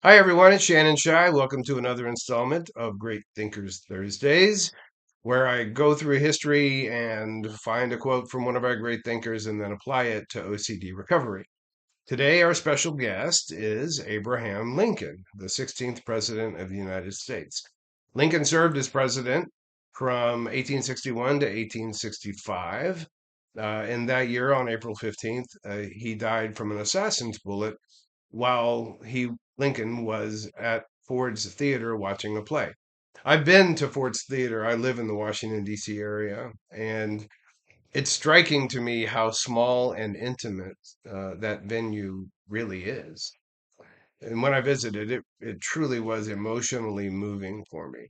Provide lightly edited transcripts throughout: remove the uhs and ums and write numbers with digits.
Hi, everyone. It's Shannon Shy. Welcome to another installment of Great Thinkers Thursdays, where I go through history and find a quote from one of our great thinkers and then apply it to OCD recovery. Today, our special guest is Abraham Lincoln, the 16th President of the United States. Lincoln served as president from 1861 to 1865. In that year, on April 15th, he died from an assassin's bullet while Lincoln was at Ford's Theater watching a play. I've been to Ford's Theater. I live in the Washington, D.C. area, and it's striking to me how small and intimate that venue really is. And when I visited, it truly was emotionally moving for me.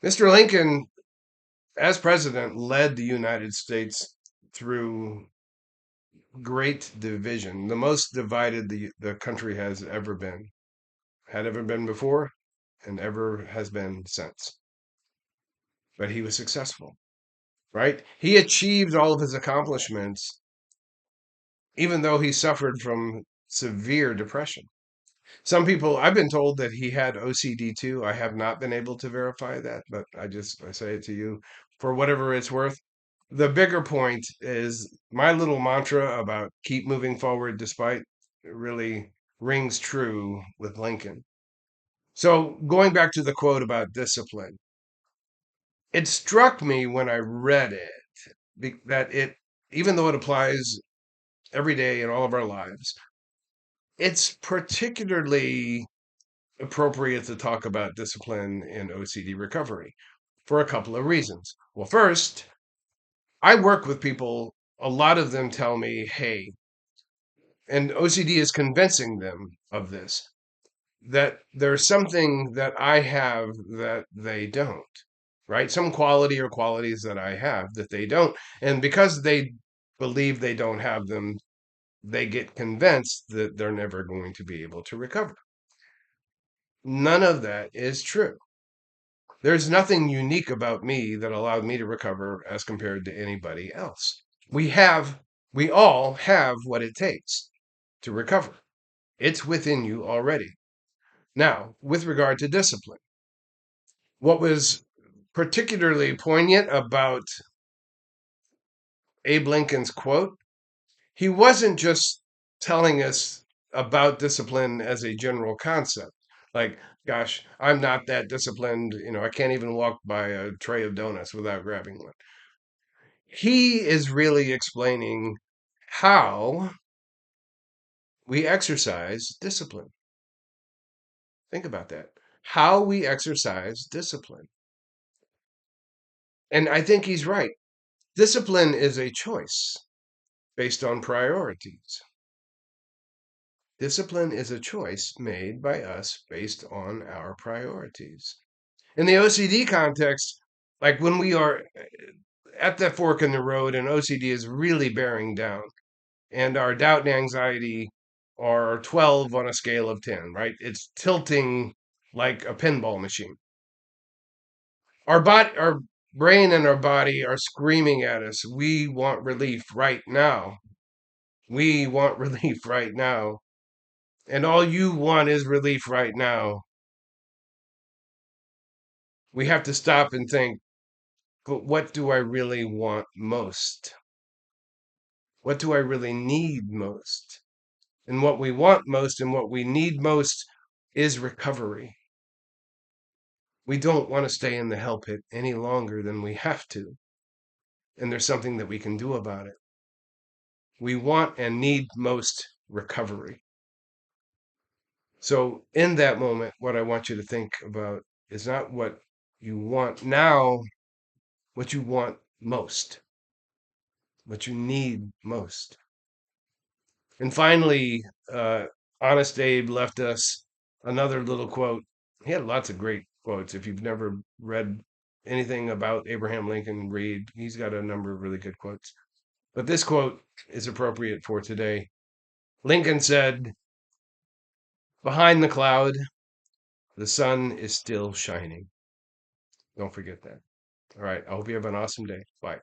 Mr. Lincoln, as president, led the United States through great division, the most divided the country has ever been, had ever been before, and ever has been since. But he was successful, right? He achieved all of his accomplishments, even though he suffered from severe depression. Some people, I've been told that he had OCD too. I have not been able to verify that, but I say it to you for whatever it's worth. The bigger point is my little mantra about keep moving forward despite really rings true with Lincoln. So going back to the quote about discipline, it struck me when I read it that even though it applies every day in all of our lives, it's particularly appropriate to talk about discipline in OCD recovery for a couple of reasons. Well, first, I work with people, a lot of them tell me, hey, and OCD is convincing them of this, that there's something that I have that they don't, right? Some quality or qualities that I have that they don't. And because they believe they don't have them, they get convinced that they're never going to be able to recover. None of that is true. There's nothing unique about me that allowed me to recover as compared to anybody else. We have, we all have what it takes to recover. It's within you already. Now, with regard to discipline, what was particularly poignant about Abe Lincoln's quote, he wasn't just telling us about discipline as a general concept. Like, gosh, I'm not that disciplined. I can't even walk by a tray of donuts without grabbing one. He is really explaining how we exercise discipline. Think about that. How we exercise discipline. And I think he's right. Discipline is a choice based on priorities. Discipline is a choice made by us based on our priorities. In the OCD context, like when we are at that fork in the road and OCD is really bearing down, and our doubt and anxiety are 12 on a scale of 10, right? It's tilting like a pinball machine. Our brain and our body are screaming at us. We want relief right now. We want relief right now. And all you want is relief right now. We have to stop and think, but what do I really want most? What do I really need most? And what we want most and what we need most is recovery. We don't want to stay in the hell pit any longer than we have to. And there's something that we can do about it. We want and need most recovery. So, in that moment, what I want you to think about is not what you want now, what you want most, what you need most. And finally, Honest Abe left us another little quote. He had lots of great quotes. If you've never read anything about Abraham Lincoln, read. He's got a number of really good quotes. But this quote is appropriate for today. Lincoln said, behind the cloud, the sun is still shining. Don't forget that. All right. I hope you have an awesome day. Bye.